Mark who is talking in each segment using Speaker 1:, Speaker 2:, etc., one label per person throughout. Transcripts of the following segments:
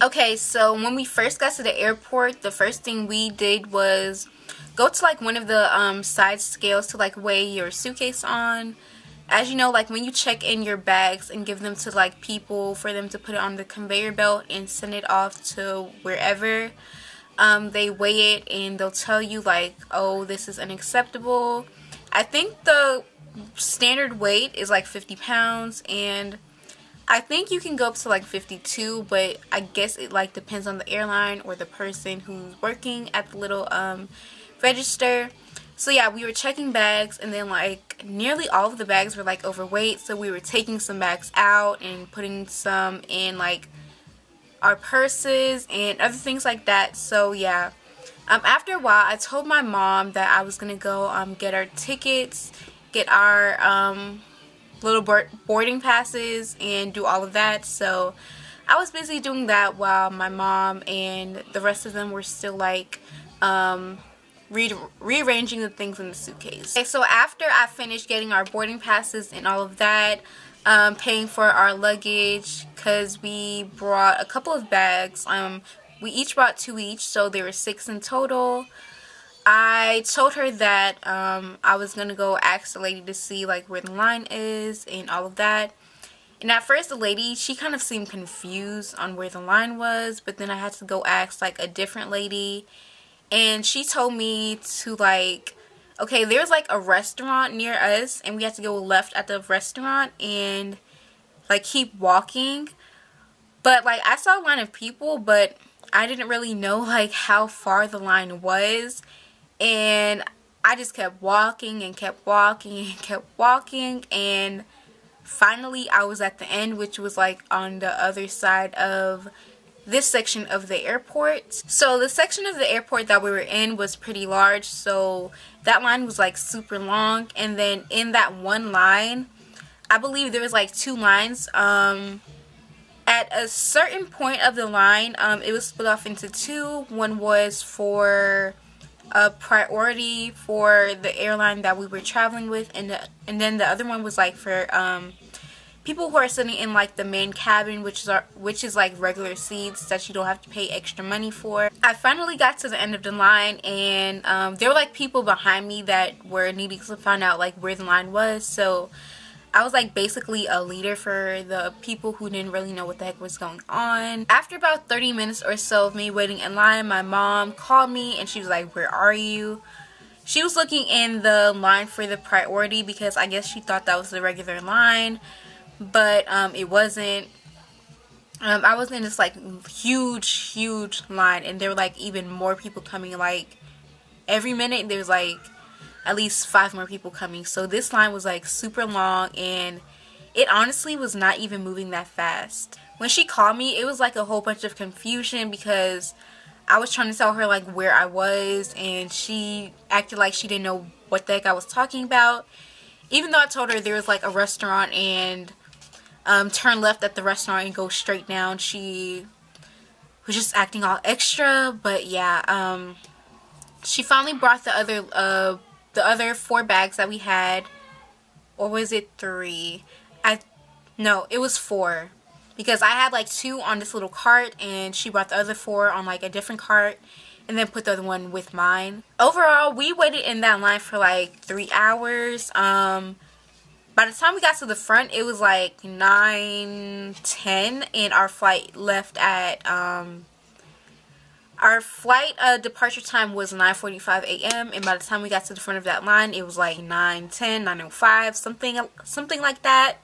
Speaker 1: Okay, so when we first got to the airport, the first thing we did was go to like one of the side scales to like weigh your suitcase on. As you know, like when you check in your bags and give them to like people for them to put it on the conveyor belt and send it off to wherever, they weigh it and they'll tell you like, oh, this is unacceptable. I think the standard weight is like 50 pounds, and I think you can go up to like 52, but I guess it like depends on the airline or the person who's working at the little register. So yeah, we were checking bags, and then like nearly all of the bags were like overweight, so we were taking some bags out and putting some in like our purses and other things like that. So yeah, after a while I told my mom that I was gonna go get our tickets, get our little boarding passes, and do all of that. So I was busy doing that while my mom and the rest of them were still like rearranging the things in the suitcase. Okay, so after I finished getting our boarding passes and all of that, paying for our luggage, because we brought a couple of bags, we each brought 2 each, so there were 6 in total. I told her that I was gonna go ask the lady to see like where the line is and all of that. And at first the lady, she kind of seemed confused on where the line was, but then I had to go ask like a different lady, and she told me to like, okay, there's like a restaurant near us and we have to go left at the restaurant and like keep walking. But like I saw a line of people, but I didn't really know like how far the line was, and I just kept walking and kept walking and kept walking, and finally I was at the end, which was like on the other side of this section of the airport. So the section of the airport that we were in was pretty large, so that line was like super long. And then in that one line, I believe there was like 2 lines. At a certain point of the line, it was split off into 2. One was for a priority for the airline that we were traveling with, and then the other one was like for people who are sitting in like the main cabin, which is like regular seats that you don't have to pay extra money for. I finally got to the end of the line, and there were like people behind me that were needing to find out like where the line was. So I was like basically a leader for the people who didn't really know what the heck was going on. After about 30 minutes or so of me waiting in line, my mom called me and she was like, "Where are you?" She was looking in the line for the priority because I guess she thought that was the regular line, but it wasn't. I was in this like huge line, and there were like even more people coming. Like every minute there's like at least 5 more people coming. So this line was like super long, and it honestly was not even moving that fast. When she called me, it was like a whole bunch of confusion because I was trying to tell her like where I was, and she acted like she didn't know what the heck I was talking about. Even though I told her there was like a restaurant and turn left at the restaurant and go straight down, she was just acting all extra. But yeah, she finally brought the other 4 bags that we had, or was it 3? No, it was 4, because I had like 2 on this little cart, and she brought the other 4 on like a different cart, and then put the other one with mine. Overall, we waited in that line for like 3 hours. By the time we got to the front, it was like 9:10, and our flight left at our flight departure time was 9:45 a.m. and by the time we got to the front of that line, it was like 9:10, 9:05, something like that.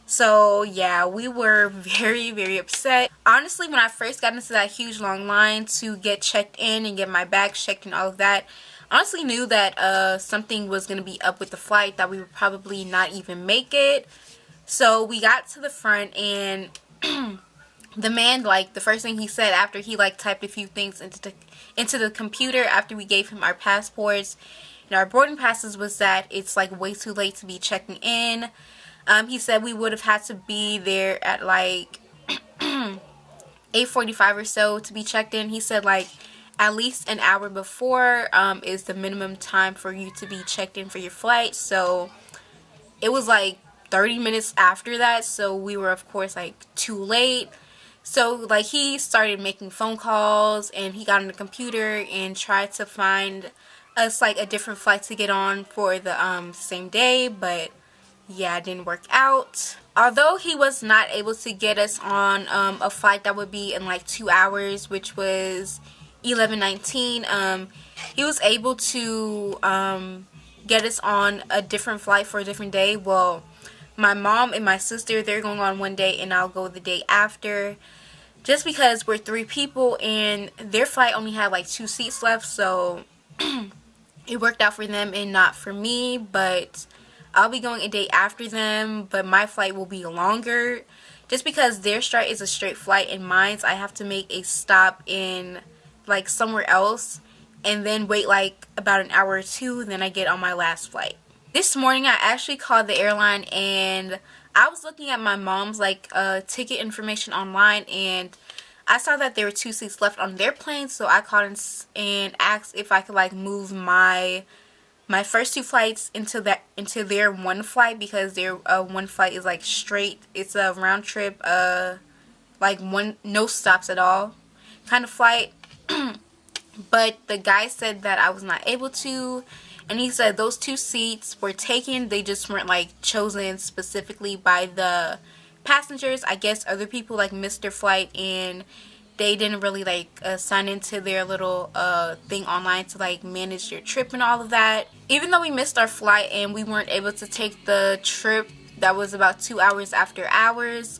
Speaker 1: So yeah, we were very upset. Honestly, when I first got into that huge long line to get checked in and get my bags checked and all of that, I honestly knew that something was going to be up with the flight, that we would probably not even make it. So we got to the front, and the man, like, the first thing he said after he like typed a few things into the computer after we gave him our passports and our boarding passes was that it's like way too late to be checking in. He said we would have had to be there at like 8:45 or so to be checked in. He said like at least an hour before is the minimum time for you to be checked in for your flight. So it was like 30 minutes after that, so we were of course like too late. So like he started making phone calls and he got on the computer and tried to find us like a different flight to get on for the same day, but yeah, it didn't work out. Although he was not able to get us on a flight that would be in like 2 hours, which was 11:19, he was able to get us on a different flight for a different day. Well, my mom and my sister, they're going on one day and I'll go the day after, just because we're 3 people and their flight only had like 2 seats left, so it worked out for them and not for me. But I'll be going a day after them, but my flight will be longer just because their straight is a straight flight and mine's I have to make a stop in like somewhere else and then wait like about an hour or two, then I get on my last flight. This morning I actually called the airline and I was looking at my mom's like ticket information online and I saw that there were 2 seats left on their plane, so I called and asked if I could like move my first 2 flights into their one flight, because their one flight is like straight. It's a round trip, like no stops at all kind of flight. But the guy said that I was not able to, and he said those 2 seats were taken. They just weren't like chosen specifically by the passengers. I guess other people like missed their flight and they didn't really like sign into their little thing online to like manage your trip and all of that. Even though we missed our flight and we weren't able to take the trip that was about 2 hours after ours,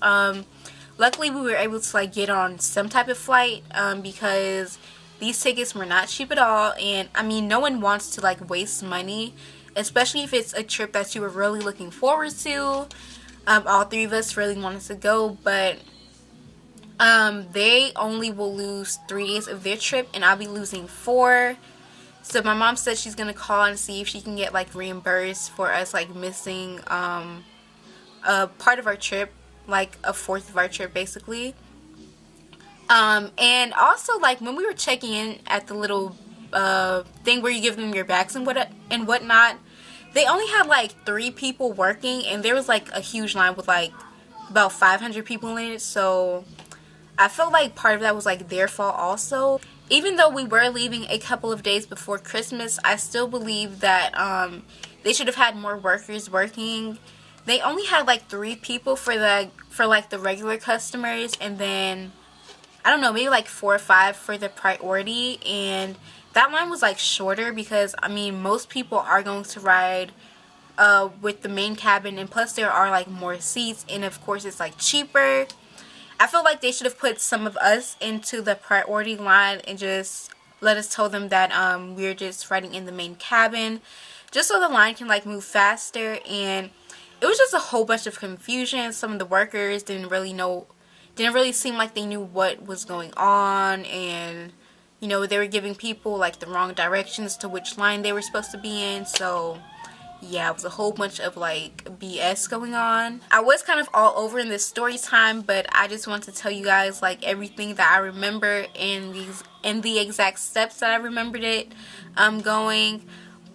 Speaker 1: luckily we were able to like get on some type of flight, because these tickets were not cheap at all. And I mean, no one wants to like waste money, especially if it's a trip that you were really looking forward to. All 3 of us really wanted to go, but they only will lose 3 days of their trip and I'll be losing 4. So my mom said she's gonna call and see if she can get like reimbursed for us like missing a part of our trip, like a fourth of our trip basically. And also like when we were checking in at the little thing where you give them your bags and whatnot, they only had like 3 people working and there was like a huge line with like about 500 people in it. So I feel like part of that was like their fault also. Even though we were leaving a couple of days before Christmas, I still believe that they should have had more workers working. They only had like 3 people for like the regular customers, and then I don't know, maybe like 4 or 5 for the priority. And that line was like shorter because I mean most people are going to ride with the main cabin, and plus there are like more seats, and of course it's like cheaper. I feel like they should have put some of us into the priority line and just let us tell them that we're just riding in the main cabin, just so the line can like move faster. And it was just a whole bunch of confusion. Some of the workers didn't really seem like they knew what was going on, and you know, they were giving people like the wrong directions to which line they were supposed to be in. So yeah, it was a whole bunch of like BS going on. I was kind of all over in this story time, but I just want to tell you guys like everything that I remember and the exact steps that I remembered it going.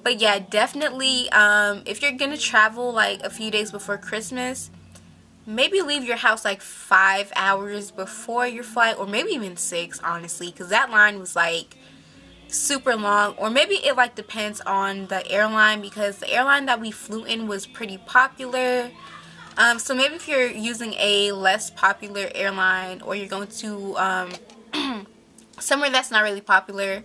Speaker 1: But yeah, definitely if you're gonna travel like a few days before Christmas, maybe leave your house like 5 hours before your flight, or maybe even 6, honestly, because that line was like super long. Or maybe it like depends on the airline, because the airline that we flew in was pretty popular. So maybe if you're using a less popular airline, or you're going to somewhere that's not really popular,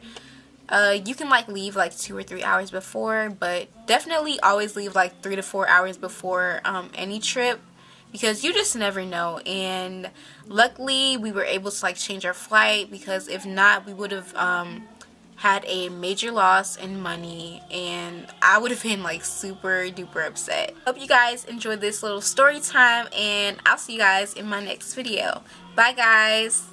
Speaker 1: you can like leave like 2 or 3 hours before. But definitely always leave like 3 to 4 hours before any trip, because you just never know. And luckily we were able to like change our flight, because if not we would have had a major loss in money and I would have been like super duper upset. Hope you guys enjoyed this little story time, and I'll see you guys in my next video. Bye guys.